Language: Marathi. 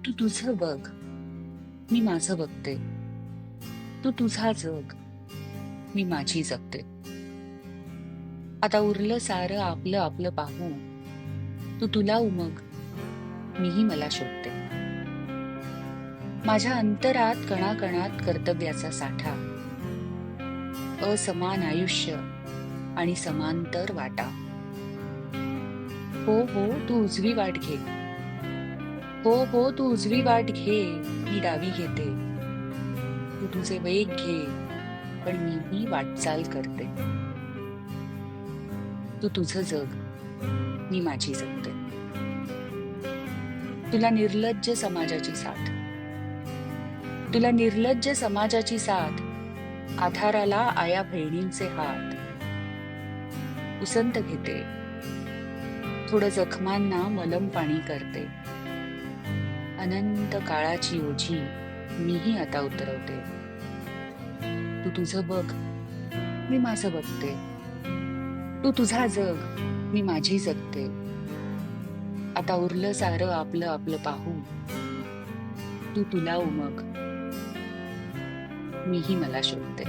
तू तुझं बघ, मी माझं बघते. तू तुझा जग, मी माझी जगते. आता उरलं सारं आपलं आपलं पाहू. तू तुला उमग, मीही मला शोधते. माझ्या अंतरात कणाकणात कर्तव्याचा साठा, असमान आयुष्य आणि समांतर वाटा. हो हो, तू उजवी वाट घे. हो हो, तू उजवी वाट घे, मी डावी घेते. तू तुझे वेग घे, पण मीही वाटचाल करते. तू तुझं जग, मी माझी जगते. तुला निर्लज्ज समाजाची साथ, तुला निर्लज्ज समाजाची साथ, आधाराला आया बहिणींचे हात. उसंत घेते, थोडं जखमांना मलम पाणी करते. अनंत काळाची ओझी मीही आता उतरवते. तू तुझं बघ, मी माझं बघते. तू तुझा जग, मी माझी जगते. आता उरलं सारं आपलं आपलं पाहू. तू तुला उमग, मीही मला शोधते.